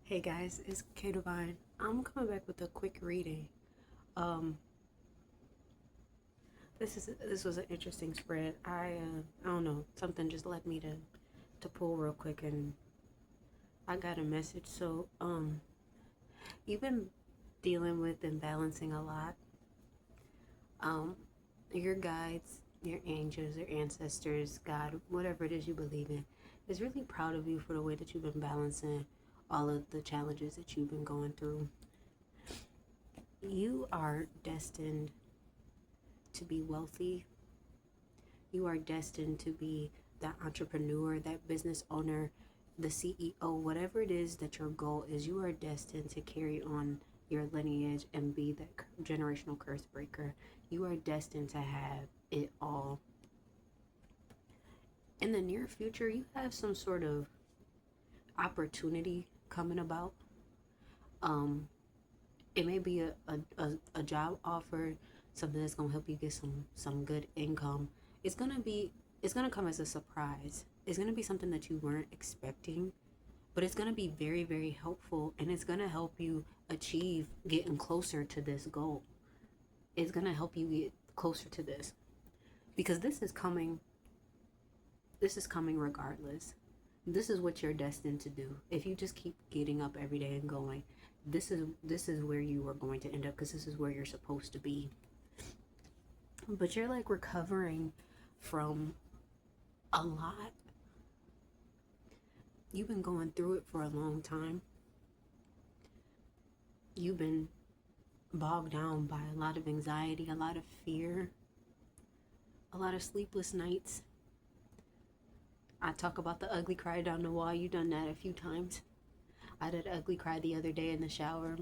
Hey guys, it's K Divine. I'm coming back with a quick reading. Um, this was an interesting spread. I don't know, something just led me to pull real quick, and I got a message. You've been dealing with and balancing a lot. Um, your guides, your angels, your ancestors, God, whatever it is you believe in, is really proud of you for the way that you've been balancing all of the challenges that you've been going through. You are destined to be wealthy. You are destined to be that entrepreneur, that business owner, the CEO, whatever it is that your goal is. You are destined to carry on your lineage and be that generational curse breaker. You are destined to have it all. In the near future, you have some sort of opportunity coming about. Um, it may be a job offer, something that's gonna help you get some good income. It's gonna be it's gonna come as a surprise. It's gonna be something that you weren't expecting, but it's gonna be very, very helpful, and it's gonna help you achieve getting closer to this goal. It's gonna help you get closer to this because this is coming regardless. This is what you're destined to do. If you just keep getting up every day and going, this is where you are going to end up, because this is where you're supposed to be. But you're like recovering from a lot. You've been going through it for a long time. You've been bogged down by a lot of anxiety, a lot of fear, a lot of sleepless nights. I talk about the ugly cry down the wall. You've done that a few times. I did ugly cry the other day in the shower.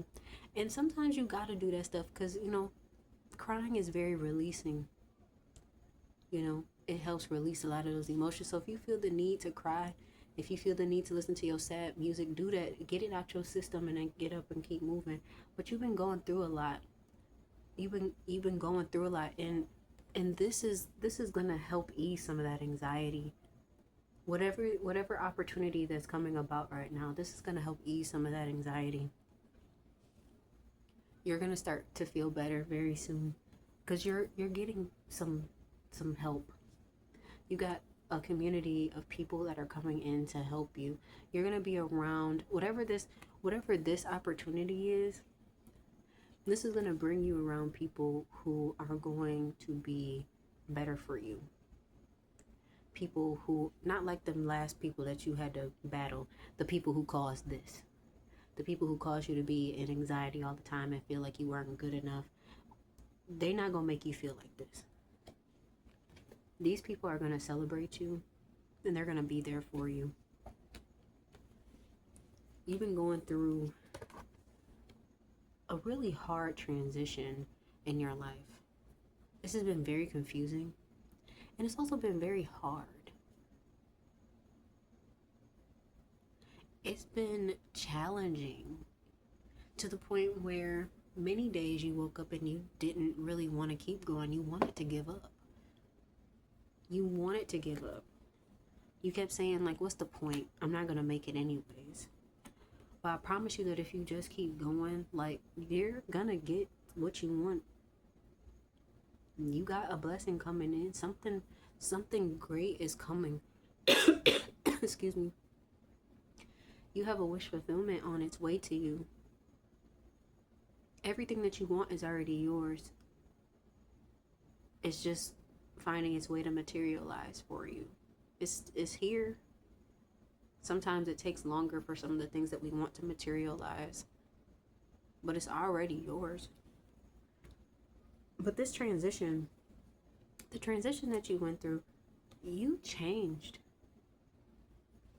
And sometimes you gotta do that stuff because, crying is very releasing. It helps release a lot of those emotions. So if you feel the need to cry, if you feel the need to listen to your sad music, do that. Get it out your system and then get up and keep moving. But you've been going through a lot. You've been going through a lot, and this is gonna help ease some of that anxiety. Whatever opportunity that's coming about right now, this is gonna help ease some of that anxiety. You're gonna start to feel better very soon because you're getting some help. You got a community of people that are coming in to help you. You're going to be around whatever this opportunity is. This is going to bring you around people who are going to be better for you. People who, not like the last people that you had to battle, the people who caused this. The people who caused you to be in anxiety all the time and feel like you weren't good enough. They're not going to make you feel like this. These people are going to celebrate you, and they're going to be there for you. You've been going through a really hard transition in your life. This has been very confusing, and it's also been very hard. It's been challenging to the point where many days you woke up and you didn't really want to keep going. You wanted to give up. You wanted to give up. You kept saying, like, what's the point? I'm not going to make it anyways. But I promise you that if you just keep going, like, you're going to get what you want. You got a blessing coming in. Something great is coming. Excuse me. You have a wish fulfillment on its way to you. Everything that you want is already yours. It's just finding its way to materialize for you. It's here. Sometimes it takes longer for some of the things that we want to materialize, but it's already yours. But this transition, the transition that you went through, you changed.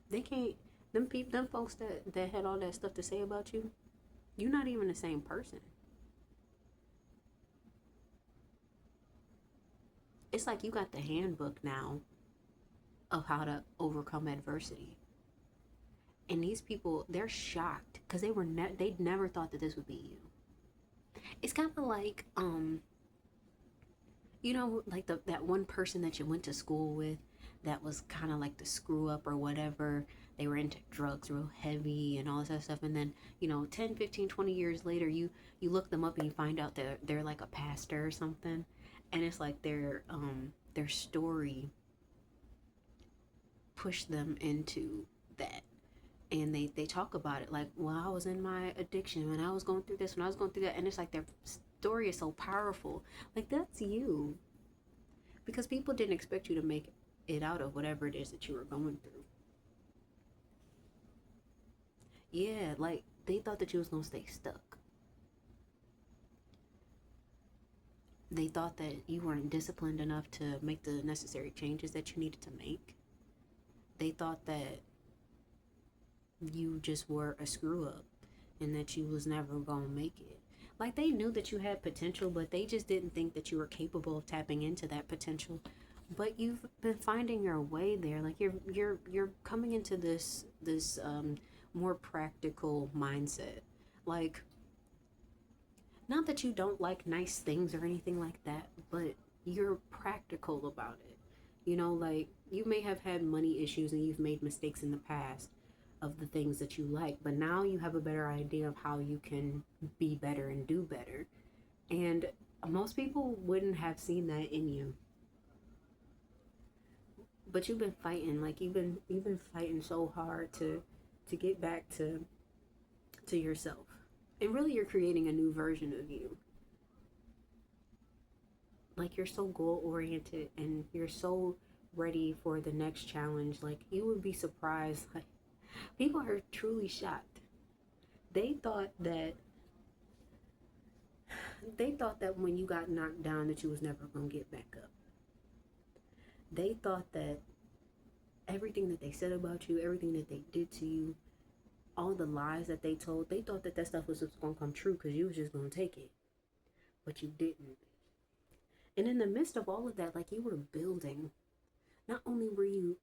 They can't, them folks that had all that stuff to say about you, you're not even the same person. It's like you got the handbook now of how to overcome adversity. And these people, they're shocked because they'd never thought that this would be you. It's kind of like like that one person that you went to school with that was kind of like the screw up or whatever, they were into drugs real heavy and all this other stuff. And then, 10, 15, 20 years later, you look them up and you find out that they're like a pastor or something. And it's like their story pushed them into that. And they talk about it like, well, I was in my addiction when I was going through this, when I was going through that. And it's like their story is so powerful. Like, that's you. Because people didn't expect you to make it out of whatever it is that you were going through. Yeah, like they thought that you was gonna stay stuck. They thought that you weren't disciplined enough to make the necessary changes that you needed to make. They thought that you just were a screw up and that you was never gonna make it. Like, they knew that you had potential, but they just didn't think that you were capable of tapping into that potential. But you've been finding your way there. Like, you're coming into this more practical mindset. Like, not that you don't like nice things or anything like that, but you're practical about it. Like, you may have had money issues and you've made mistakes in the past of the things that you like, but now you have a better idea of how you can be better and do better. And most people wouldn't have seen that in you. But you've been fighting, like you've been fighting so hard to get back to yourself. And really you're creating a new version of you. Like, you're so goal oriented and you're so ready for the next challenge. Like, you would be surprised. Like, people are truly shocked. They thought that when you got knocked down that you was never going to get back up. They thought that everything that they said about you, everything that they did to you, all the lies that they told, they thought that stuff was just going to come true because you was just going to take it. But you didn't. And in the midst of all of that, like, you were building. Not only were you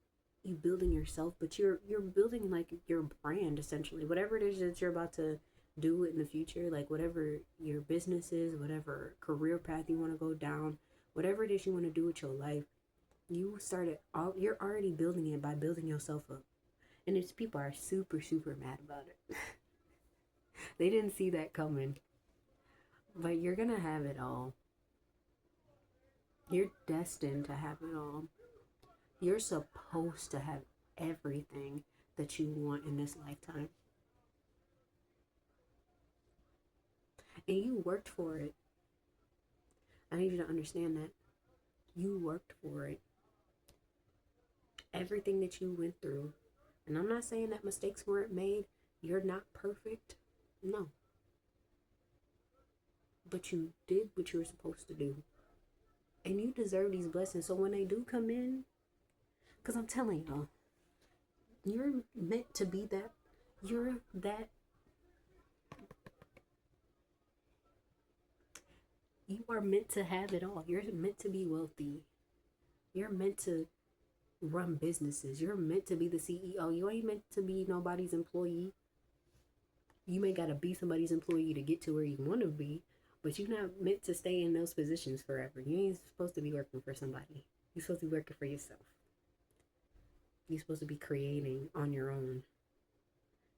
building yourself, but you're building like your brand, essentially. Whatever it is that you're about to do in the future, like whatever your business is, whatever career path you want to go down, whatever it is you want to do with your life, you're already building it by building yourself up. And it's people are super, super mad about it. They didn't see that coming. But you're gonna have it all. You're destined to have it all. You're supposed to have everything that you want in this lifetime. And you worked for it. I need you to understand that. You worked for it. Everything that you went through. And I'm not saying that mistakes weren't made. You're not perfect. No. But you did what you were supposed to do. And you deserve these blessings. So when they do come in, because I'm telling y'all, you're meant to be that. You're that. You are meant to have it all. You're meant to be wealthy. You're meant to run businesses. You're meant to be the CEO. You ain't meant to be nobody's employee. You may gotta be somebody's employee to get to where you want to be, but you're not meant to stay in those positions forever. You ain't supposed to be working for somebody. You're supposed to be working for yourself. You're supposed to be creating on your own.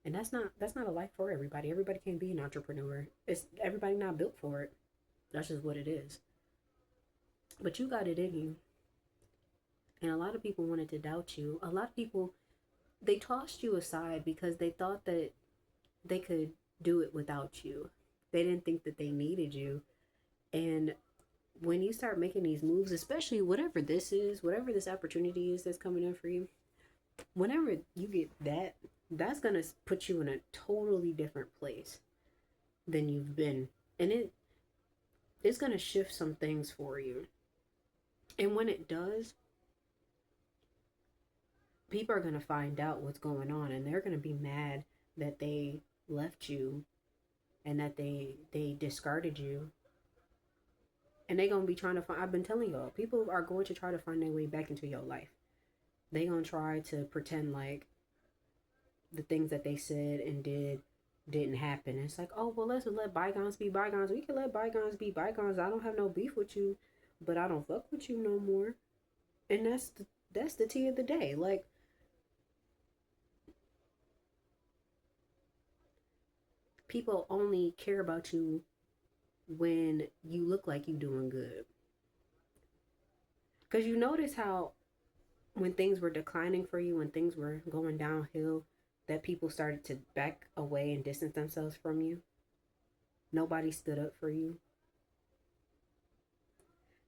And that's not a life for everybody. Everybody can't be an entrepreneur. It's everybody not built for it. That's just what it is. But you got it in you. And a lot of people wanted to doubt you. A lot of people, they tossed you aside because they thought that they could do it without you. They didn't think that they needed you. And when you start making these moves, especially whatever this is, whatever this opportunity is that's coming in for you, whenever you get that, that's going to put you in a totally different place than you've been. And it's going to shift some things for you. And when it does, people are going to find out what's going on, and they're going to be mad that they left you and that they discarded you. And they're going to be trying to find, I've been telling y'all, people are going to try to find their way back into your life. They're going to try to pretend like the things that they said and didn't happen. It's like, oh, well, let's let bygones be bygones. We can let bygones be bygones. I don't have no beef with you, but I don't fuck with you no more. And that's the tea of the day. Like, People only care about you when you look like you doing good. Because you notice how when things were declining for you, when things were going downhill, that people started to back away and distance themselves from you. Nobody stood up for you.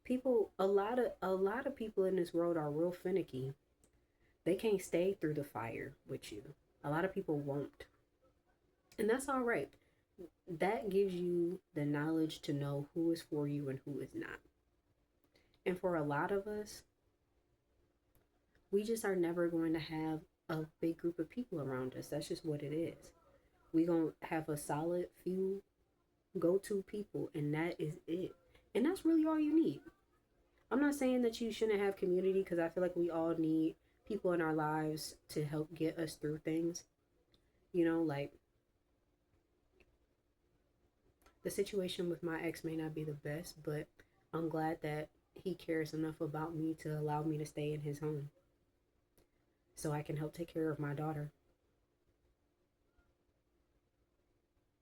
People, a lot of people in this world are real finicky. They can't stay through the fire with you. A lot of people won't. And that's all right. That gives you the knowledge to know who is for you and who is not. And for a lot of us, we just are never going to have a big group of people around us. That's just what it is. We gonna have a solid few go-to people, and that is it. And that's really all you need. I'm not saying that you shouldn't have community, because I feel like we all need people in our lives to help get us through things. Like the situation with my ex may not be the best, but I'm glad that he cares enough about me to allow me to stay in his home so I can help take care of my daughter.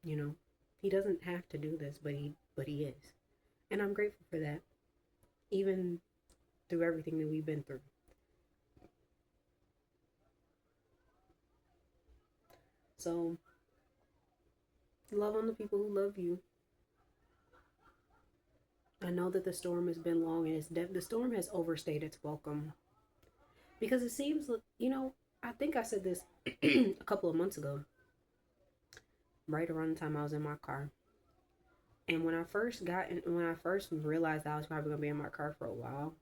You know, he doesn't have to do this, but he is. And I'm grateful for that, even through everything that we've been through. So, love on the people who love you. I know that the storm has been long, and the storm has overstayed its welcome, because it seems, I think I said this a couple of months ago, right around the time I was in my car. And when I first realized I was probably gonna be in my car for a while,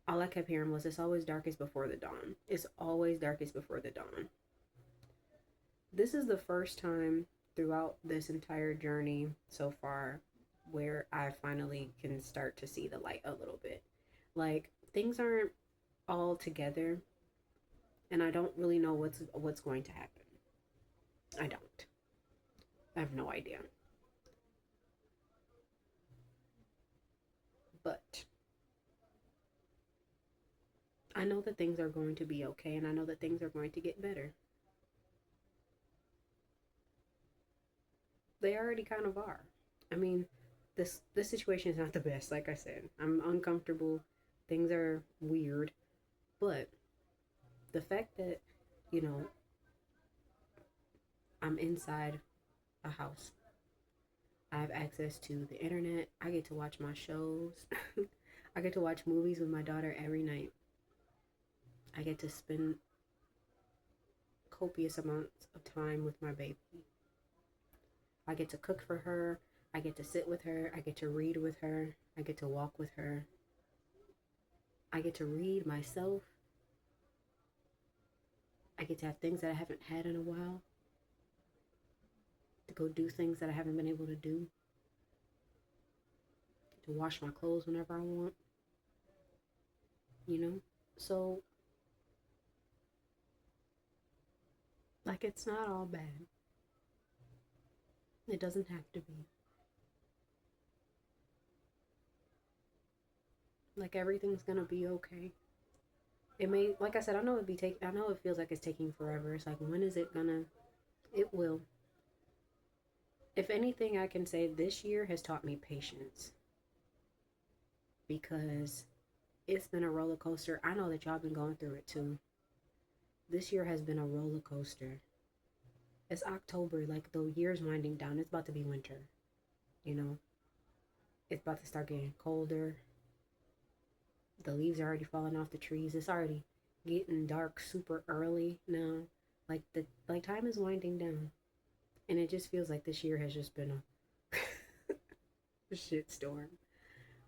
all I kept hearing was, "It's always darkest before the dawn. It's always darkest before the dawn." This is the first time throughout this entire journey so far where I finally can start to see the light a little bit. Like, things aren't all together, and I don't really know what's going to happen. I don't. I have no idea. But I know that things are going to be okay, and I know that things are going to get better. They already kind of are. I mean, this situation is not the best. Like I said, I'm uncomfortable. Things are weird, but the fact that you know I'm inside a house, I have access to the internet. I get to watch my shows. I get to watch movies with my daughter every night. I get to spend copious amounts of time with my baby. I get to cook for her. I get to sit with her. I get to read with her. I get to walk with her. I get to read myself. I get to have things that I haven't had in a while. To go do things that I haven't been able to do. To wash my clothes whenever I want. You know? So, like, it's not all bad. It doesn't have to be. Like, everything's gonna be okay. It may, like I said, I know it feels like it's taking forever. It's like, when is it gonna? It will. If anything, I can say this year has taught me patience, because it's been a roller coaster. I know that y'all been going through it too. This year has been a roller coaster. It's October, like the year's winding down. It's about to be winter, you know. It's about to start getting colder. The leaves are already falling off the trees. It's already getting dark super early now. Like time is winding down. And it just feels like this year has just been a shit storm.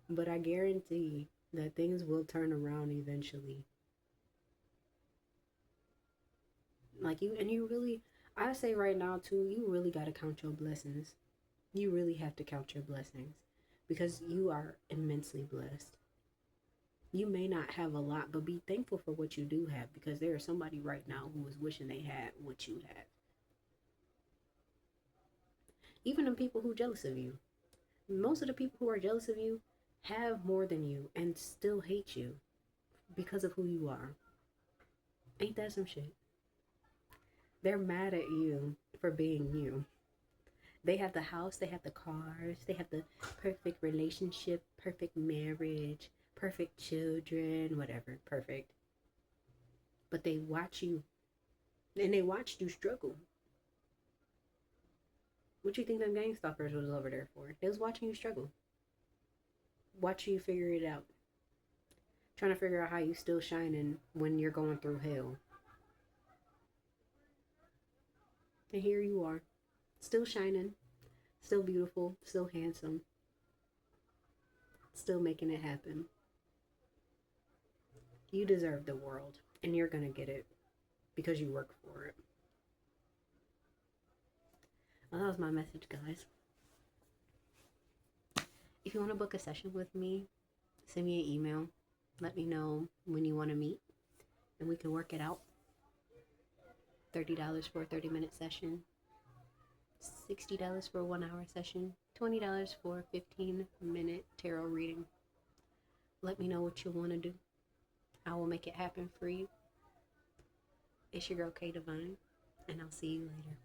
But I guarantee that things will turn around eventually. Like, you really, I say right now too, you really got to count your blessings. You really have to count your blessings, because you are immensely blessed. You may not have a lot, but be thankful for what you do have, because there is somebody right now who is wishing they had what you have. Even the people who are jealous of you. Most of the people who are jealous of you have more than you and still hate you because of who you are. Ain't that some shit? They're mad at you for being you. They have the house, they have the cars, they have the perfect relationship, perfect marriage, perfect children, whatever, perfect. But they watch you, and they watched you struggle. What you think them gang stalkers was over there for? They was watching you struggle, watching you figure it out, trying to figure out how you still shining when you're going through hell. And here you are, still shining, still beautiful, still handsome, still making it happen. You deserve the world, and you're gonna get it because you work for it. Well, that was my message, guys. If you want to book a session with me, send me an email. Let me know when you want to meet, and we can work it out. $30 for a 30-minute session, $60 for a 1-hour session, $20 for a 15-minute tarot reading. Let me know what you want to do. I will make it happen for you. It's your girl K Divine, and I'll see you later.